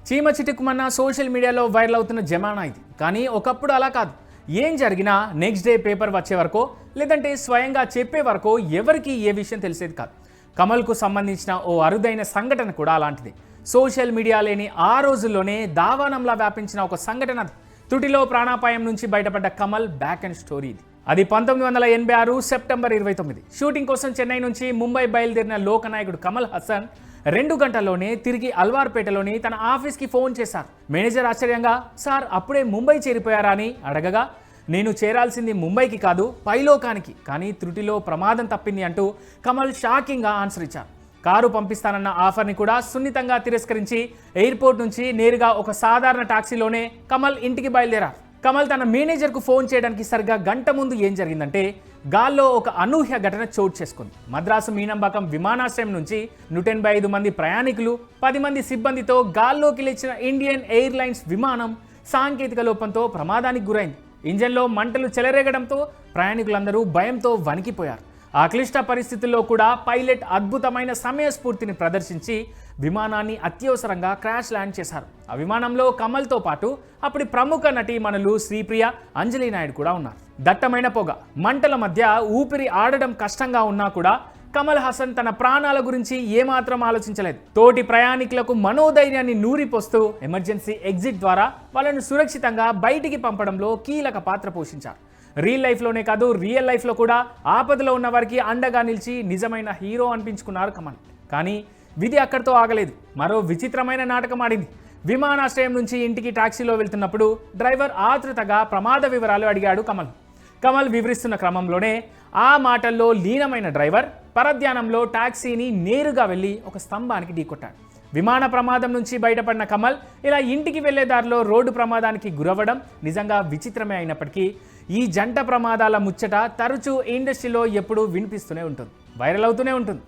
చీమ చిటుకుమన్న సోషల్ మీడియాలో వైరల్ అవుతున్న జమానా ఇది. కానీ ఒకప్పుడు అలా కాదు. ఏం జరిగినా నెక్స్ట్ డే పేపర్ వచ్చే వరకు లేదంటే స్వయంగా చెప్పే వరకు ఎవరికి ఏ విషయం తెలిసేది కాదు. కమల్కు సంబంధించిన ఓ అరుదైన సంఘటన కూడా అలాంటిది. సోషల్ మీడియా లేని ఆ రోజుల్లోనే దావానంలా వ్యాపించిన ఒక సంఘటన. తుటిలో ప్రాణాపాయం నుంచి బయటపడ్డ కమల్ బ్యాక్ అండ్ స్టోరీ ఇది. అది 1986 సెప్టెంబర్ 29. షూటింగ్ కోసం చెన్నై నుంచి ముంబై బయలుదేరిన లోకనాయకుడు కమల్ హాసన్ 2 గంటల్లోనే తిరిగి అల్వార్పేటలోని తన ఆఫీస్కి ఫోన్ చేశారు. మేనేజర్ ఆశ్చర్యంగా, సార్ అప్పుడే ముంబై చేరిపోయారా అని అడగగా, నేను చేరాల్సింది ముంబైకి కాదు పైలోకానికి, కానీ త్రుటిలో ప్రమాదం తప్పింది అంటూ కమల్ షాకింగ్గా ఆన్సర్ ఇచ్చారు. కారు పంపిస్తానన్న ఆఫర్ని కూడా సున్నితంగా తిరస్కరించి ఎయిర్పోర్ట్ నుంచి నేరుగా ఒక సాధారణ టాక్సీలోనే కమల్ ఇంటికి బయలుదేరారు. కమల్ తన మేనేజర్కు ఫోన్ చేయడానికి సరిగ్గా గంట ముందు ఏం జరిగిందంటే, గాల్లో ఒక అనూహ్య ఘటన చోటు చేసుకుంది. మద్రాసు మీనంబాకం విమానాశ్రయం నుంచి 185 మంది ప్రయాణికులు 10 మంది సిబ్బందితో గాల్లోకి లేచిన ఇండియన్ ఎయిర్లైన్స్ విమానం సాంకేతిక లోపంతో ప్రమాదానికి గురైంది. ఇంజన్లో మంటలు చెలరేగడంతో ప్రయాణికులందరూ భయంతో వణికిపోయారు. ఆ క్లిష్ట పరిస్థితుల్లో కూడా పైలట్ అద్భుతమైన సమయస్ఫూర్తిని ప్రదర్శించి విమానాన్ని అత్యవసరంగా క్రాష్ ల్యాండ్ చేశారు. ఆ విమానంలో కమల్తో పాటు అప్పటి ప్రముఖ నటీమణులు శ్రీప్రియ, అంజలి నాయుడు కూడా ఉన్నారు. దట్టమైన పొగ, మంటల మధ్య ఊపిరి ఆడడం కష్టంగా ఉన్నా కూడా కమల్ హాసన్ తన ప్రాణాల గురించి ఏమాత్రం ఆలోచించలేదు. తోటి ప్రయాణికులకు మనోధైర్యాన్ని నూరిపోస్తూ ఎమర్జెన్సీ ఎగ్జిట్ ద్వారా వాళ్ళను సురక్షితంగా బయటికి పంపడంలో కీలక పాత్ర పోషించారు. రియల్ లైఫ్లోనే కాదు, రియల్ లైఫ్లో కూడా ఆపదలో ఉన్న వారికి అండగా నిలిచి నిజమైన హీరో అనిపించుకున్నారు కమల్. కానీ విధి అక్కడితో ఆగలేదు. మరో విచిత్రమైన నాటకం ఆడింది. విమానాశ్రయం నుంచి ఇంటికి టాక్సీలో వెళ్తున్నప్పుడు డ్రైవర్ ఆతృతగా ప్రమాద వివరాలు అడిగాడు కమల్. కమల్ వివరిస్తున్న క్రమంలోనే ఆ మాటల్లో లీనమైన డ్రైవర్ పరధ్యానంలో టాక్సీని నేరుగా వెళ్ళి ఒక స్తంభానికి ఢీకొట్టాడు. విమాన ప్రమాదం నుంచి బయటపడిన కమల్ ఇలా ఇంటికి వెళ్లే దారిలో రోడ్డు ప్రమాదానికి గురవ్వడం నిజంగా విచిత్రమే అయినప్పటికీ ఈ జంట ప్రమాదాల ముచ్చట తరచూ ఇండస్ట్రీలో ఎప్పుడూ వినిపిస్తూనే ఉంటుంది, వైరల్ అవుతూనే ఉంటుంది.